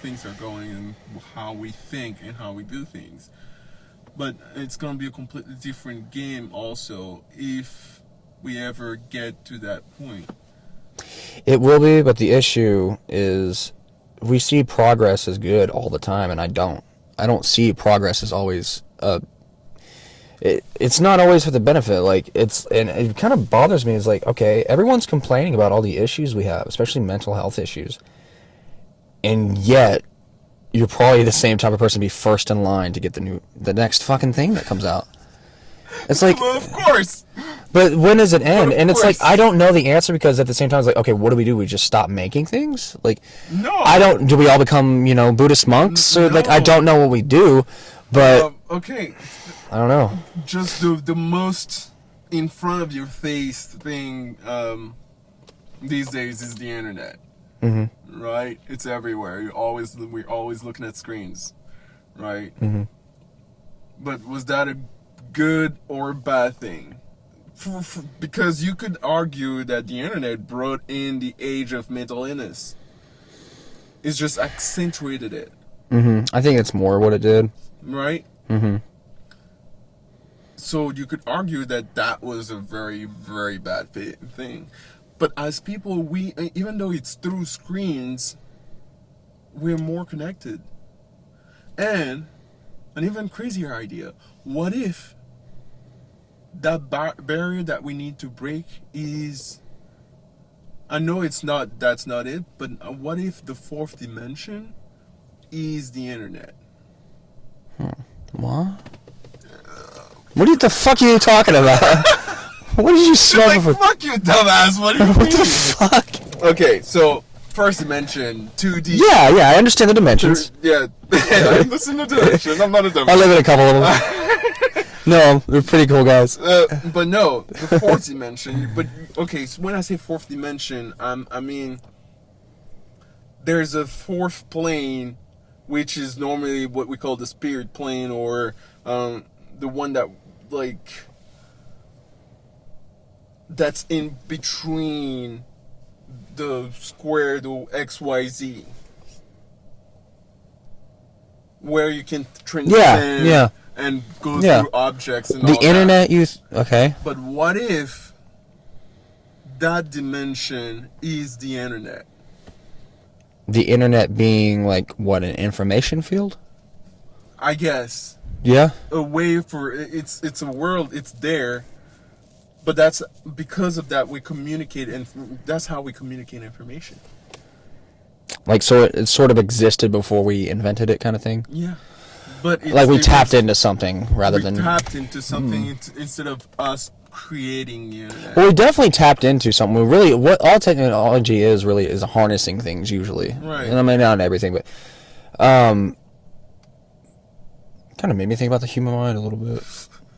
things are going and how we think and how we do things. But it's going to be a completely different game also if we ever get to that point. It will be, but the issue is we see progress as good all the time, and I don't. I don't see progress as always. It's not always for the benefit. Like and it kind of bothers me. Is like, okay, everyone's complaining about all the issues we have, especially mental health issues, and yet you're probably the same type of person to be first in line to get the next fucking thing that comes out. It's like, Well, of course. but when does it end? And it's like, course. I don't know the answer, because at the same time, it's like, okay, what do? We just stop making things? Like, No. do we all become, Buddhist monks? Or, like, I No. don't know what we do, but Okay. I don't know. Just the most in front of your face thing these days is the internet. Mm-hmm. Right? It's everywhere. We're always looking at screens. Right? Mm-hmm. But was that a good or bad thing? Because you could argue that the internet brought in the age of mental illness. It's just accentuated it. Mm-hmm. I think it's more what it did. Right? Mm-hmm. So you could argue that was a very, very bad thing. But as people, even though it's through screens, we're more connected. And an even crazier idea, what if that barrier that we need to break is, I know that's not it, but what if the fourth dimension is the internet? What? What the fuck are you talking about? What did you smell Like, for? fuck you, dumbass. What do you What mean? the fuck? Okay, so first dimension, 2D. Yeah, I understand the dimensions. Yeah, listen to dimensions. I'm not a dumbass. I live in a couple of them. No, they're pretty cool guys. But no, the fourth dimension. But okay, so when I say fourth dimension, I mean there's a fourth plane, which is normally what we call the spirit plane, or the one that that's in between the square, the XYZ, where you can transcend Yeah. and go Yeah. through objects and The all internet, that. okay. But what if that dimension is the internet? The internet being like what, an information field? I guess Yeah. a way for it's a world. It's there, but that's because of that we communicate, and that's how we communicate information. Like, so it sort of existed before we invented it, kind of thing. Yeah, but Like we tapped into something rather than. tapped into something instead of us creating the internet. Well, we definitely tapped into something. We really, what all technology is really is harnessing things usually. Right. And I mean, not everything, but kind of made me think about the human mind a little bit.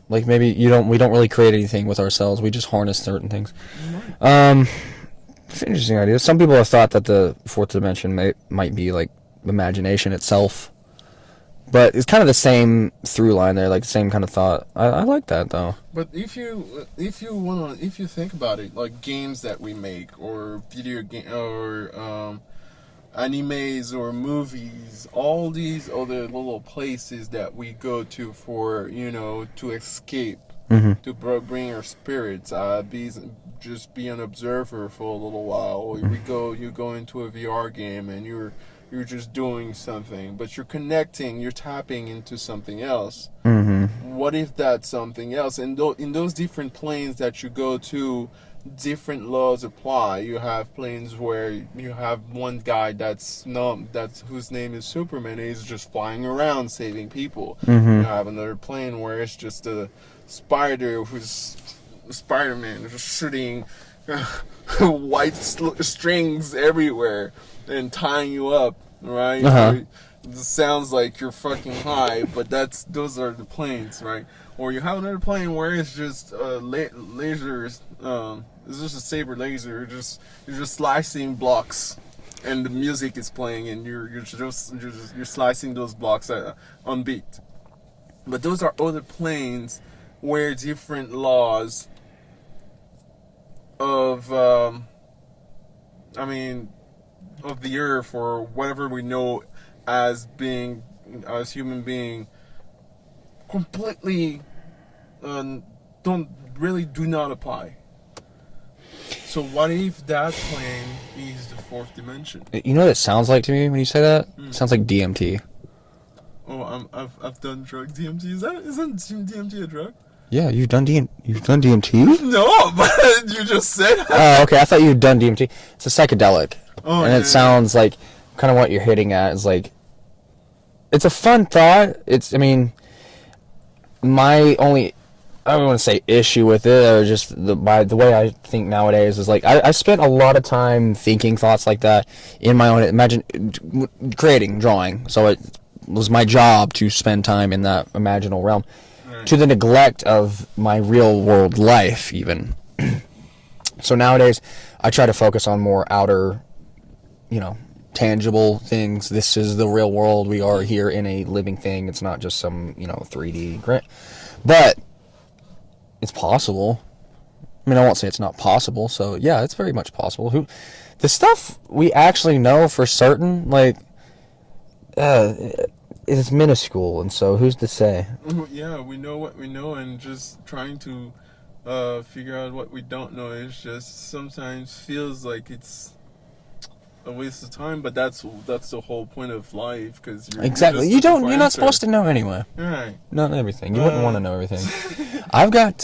Like maybe we don't really create anything with ourselves. We just harness certain things. It's an interesting idea. Some people have thought that the fourth dimension might be like imagination itself. But it's kind of the same through line there, like the same kind of thought. I like that though. But if you think about it, like games that we make, or video game, or animes, or movies, all these other little places that we go to for to escape, to bring our spirits, just be an observer for a little while. Or you go into a VR game and you're just doing something, but you're tapping into something else. What if that's something else? And in those different planes that you go to, different laws apply. You have planes where you have one guy whose name is Superman, and he's just flying around saving people. You have another plane where it's just a spider who's Spider-Man, just shooting white strings everywhere and tying you up, right? it sounds like you're fucking high, but those are the planes, right? Or you have another plane where it's just lasers. It's just a saber laser. You're just slicing blocks, and the music is playing, and you're slicing those blocks on beat. But those are other planes where different laws of of the earth, or whatever we know as human being, completely do not apply. So what if that plane is the fourth dimension? You know what it sounds like to me when you say that? It sounds like DMT. Oh, I've done drug DMT. Isn't DMT a drug? Yeah, you've done DMT? No, but you just said. Oh, okay. I thought you'd done DMT. It's a psychedelic, and yeah, it sounds like kind of what you're hitting at is like. It's a fun thought. My only, I don't want to say issue with it, or just the way I think nowadays is like I spent a lot of time thinking thoughts like that in my own creating, drawing. So it was my job to spend time in that imaginal realm, to the neglect of my real world life even. So nowadays I try to focus on more outer, tangible things. This is the real world. We are here in a living thing. It's not just some 3D grant, but it's possible. I won't say it's not possible. So yeah, it's very much possible. The stuff we actually know for certain, is minuscule, and so who's to say? Yeah, we know what we know, and just trying to figure out what we don't know is just sometimes feels like it's a waste of time. But that's the whole point of life, because exactly. You're not supposed to know anyway. Right. Not everything. You wouldn't want to know everything. I've got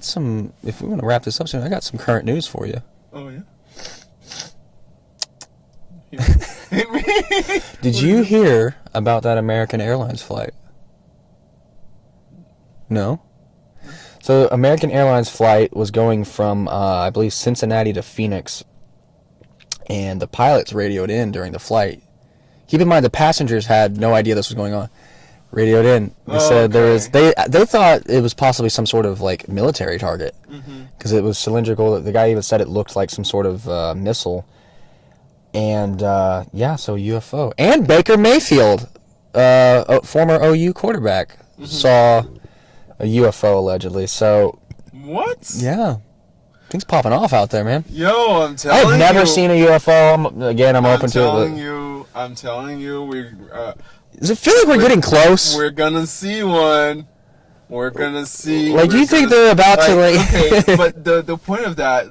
some. If we want to wrap this up soon, I got some current news for you. Oh yeah. Did you hear about that American Airlines flight? No? So American Airlines flight was going from, I believe, Cincinnati to Phoenix, and the pilots radioed in during the flight. Keep in mind, the passengers had no idea this was going on. Radioed in. They said they thought it was possibly some sort of military target, because it was cylindrical. The guy even said it looked like some sort of missile. And, so UFO. And Baker Mayfield, former OU quarterback, saw a UFO allegedly. So. What? Yeah. Things popping off out there, man. Yo, I'm telling you. I've never seen a UFO. I'm open to it. I'm telling you, does it feel like we're getting close? We're gonna see one. We're gonna see. Do you think they're about to Okay, but the point of that,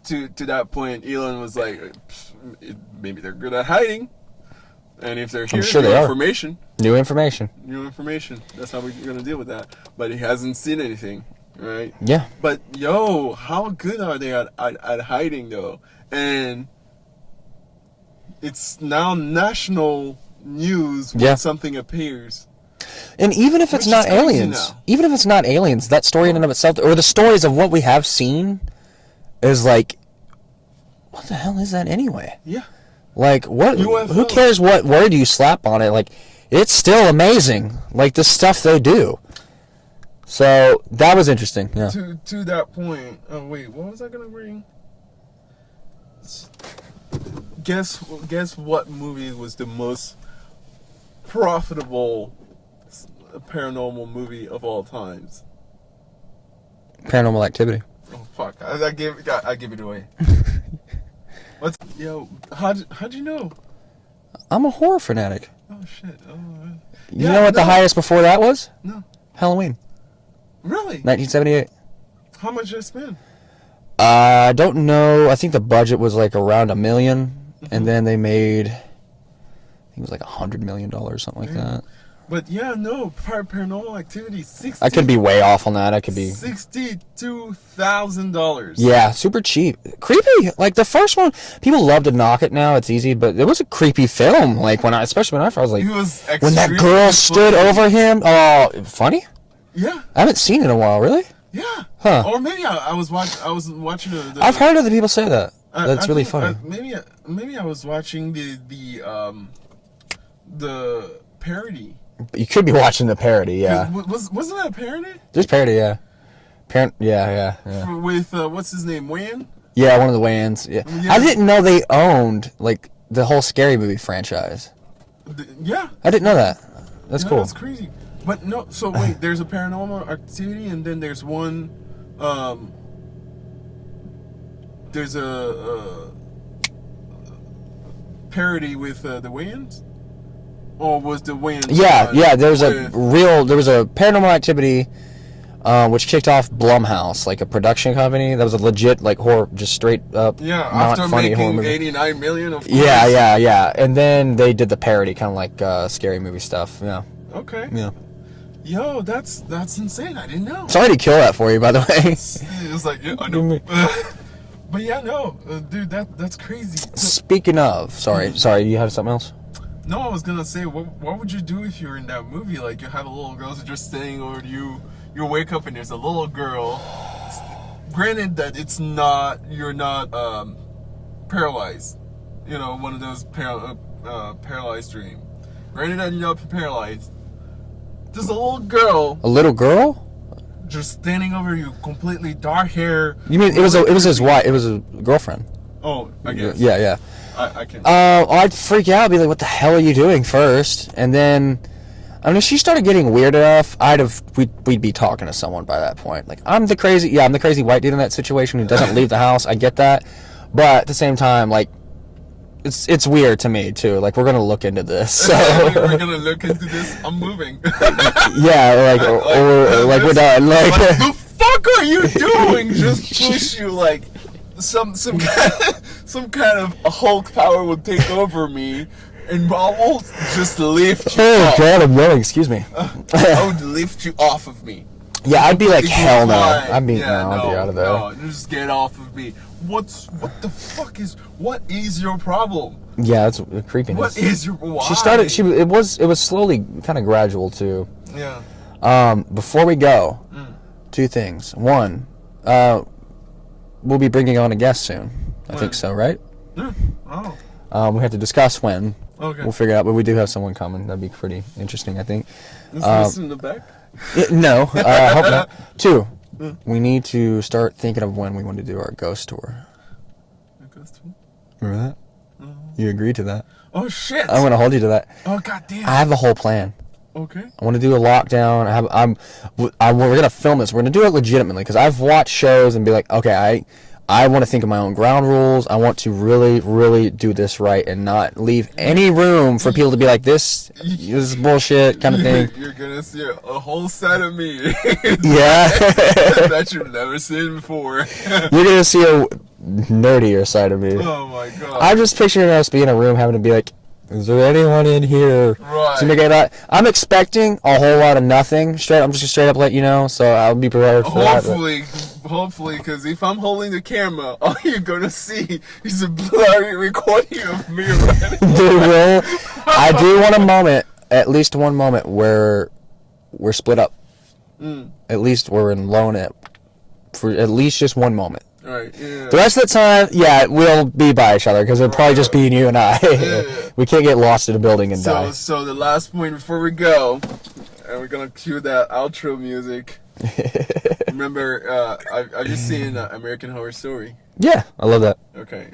to that point, Elon was like, maybe they're good at hiding, and if they're here, I'm sure they are. New information. That's how we're gonna deal with that. But he hasn't seen anything, right? Yeah. But yo, how good are they at hiding though? And it's now national news when something appears. And even if it's not aliens, that story in and of itself, or the stories of what we have seen, is like, what the hell is that anyway? Yeah. What? UFO. Who cares what word you slap on it? It's still amazing. The stuff they do. So that was interesting. Yeah. To that point. Oh wait, what was I gonna bring? Guess what movie was the most profitable paranormal movie of all times? Paranormal Activity. Oh fuck! I give it away. How'd you know? I'm a horror fanatic. Oh shit! You know what the highest before that was? No. Halloween. Really? 1978. How much did I spend? I don't know. I think the budget was around $1 million, and then they made, I think it was $100 million, something like that. But Paranormal Activity, I could be way off on that. I could be $62,000. Yeah, super cheap, creepy. The first one, people love to knock it now. It's easy, but it was a creepy film. Especially when I was like, when that girl stood over him. Oh, funny. Yeah. I haven't seen it in a while. Really? Yeah. Huh. Or maybe I was watching. I've heard other people say that. That's really funny. Maybe I was watching the parody. You could be watching the parody, yeah. Wasn't that a parody? There's parody, yeah. Yeah. With what's his name, Wayne? Yeah, one of the Wayans. Yeah. Yeah. I didn't know they owned like the whole Scary Movie franchise. Yeah. I didn't know that. That's cool. That's crazy. But no, so wait, there's a Paranormal Activity, and then there's one. There's a parody with the Wayans. Or was the Wayans? Yeah. There was a Paranormal Activity, which kicked off Blumhouse, like a production company that was a legit like horror, just straight up. Yeah, not after funny horror making movie. 89 million, of course. Yeah. And then they did the parody, kind of like Scary Movie stuff. Yeah. Okay. Yeah. Yo, that's insane. I didn't know. Sorry to kill that for you, by the way. It's like, yeah, I know. But yeah, no, dude, that's crazy. Speaking of, sorry, you have something else? No, I was gonna say, what would you do if you were in that movie? Like, you have a little girl who's just staying over you. You wake up and there's a little girl. Granted that you're not paralyzed. You know, one of those paralyzed dream. Granted that you're not paralyzed. There's a little girl. A little girl? Just standing over you, completely dark hair. You mean it was his wife? It was a girlfriend. Oh, I guess. Yeah. I can. I'd freak out. I'd be like, "What the hell are you doing?" First, and then, I mean, if she started getting weird enough, we'd be talking to someone by that point. Like, I'm the crazy white dude in that situation who doesn't leave the house. I get that, but at the same time, like, it's weird to me too. Like, we're gonna look into this. So we're gonna look into this. I'm moving. Yeah, like, or like we're done. Like, what the fuck are you doing? Just push you like some kind of Hulk power will take over me, and I will just lift you oh off. God, I'm yelling. Excuse me. I would lift you off of me. Yeah, I'd be like, hell no. Fine. I'd be Yeah, I'd be out of there. No, just get off of me. What the fuck what is your problem? Yeah, that's creepiness. What is your why? It was slowly kind of gradual too. Yeah. Before we go, two things. One, we'll be bringing on a guest soon. I think so, right? Yeah. Oh. We have to discuss when. Okay. We'll figure it out, but we do have someone coming. That'd be pretty interesting, I think. Is this in the back? No, I hope not. Two, we need to start thinking of when we want to do our ghost tour. A ghost tour? Remember that? You agreed to that. Oh shit! I'm gonna hold you to that. Oh goddamn! I have a whole plan. Okay. I want to do a lockdown. We're gonna film this. We're gonna do it legitimately because I've watched shows and be like, okay, I want to think of my own ground rules. I want to really, really do this right and not leave any room for people to be like, this is bullshit kind of thing. You're gonna see a whole side of me. Yeah. That you've never seen before. You're gonna see a nerdier side of me. Oh my god. I'm just picturing us being in a room having to be like, is there anyone in here? Right. To make it out. I'm expecting a whole lot of nothing. I'm just straight up let you know, so I'll be prepared for that. Hopefully, because if I'm holding the camera, all you're gonna see is a blurry recording of me running. I do want a moment, at least one moment, where we're split up. At least we're alone for at least just one moment. Right. Yeah. The rest of the time, yeah, we'll be by each other because it'll probably just be you and I. Yeah. We can't get lost in a building and die. So the last point before we go, and we're gonna cue that outro music. Remember, I've just seen American Horror Story. Yeah, I love that. Okay,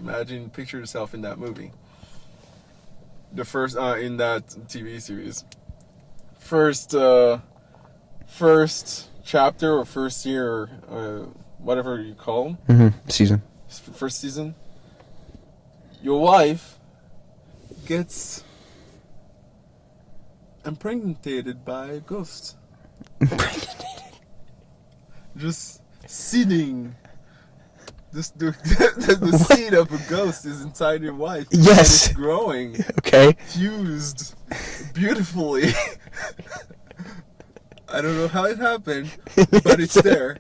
picture yourself in that movie. The first in that TV series. First chapter or first year, whatever you call them. Season. First season. Your wife gets impregnated by a ghost. Just sitting. The seed of a ghost is inside your wife. Yes. And it's growing. Okay. Fused beautifully. I don't know how it happened, but it's there.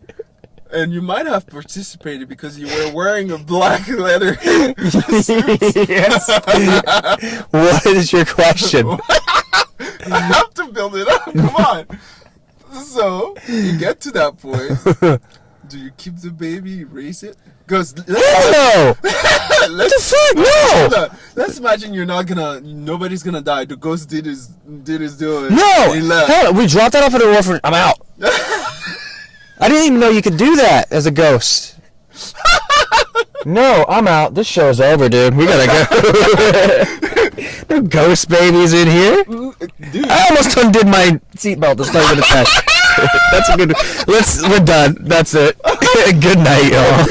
And you might have participated because you were wearing a black leather suit. Yes. What is your question? I have to build it up. Come on. So, you get to that point. Do you keep the baby, raise it? Because Hell no! What the fuck? No! let's imagine nobody's gonna die. The ghost did his doing. No! He left. Hell, we dropped that off at the orphan. I'm out. I didn't even know you could do that as a ghost. No, I'm out. This show's over, dude. We gotta go. No ghost babies in here. Dude. I almost undid my seatbelt to start with a test. That's a good. We're done. That's it. Good night, y'all.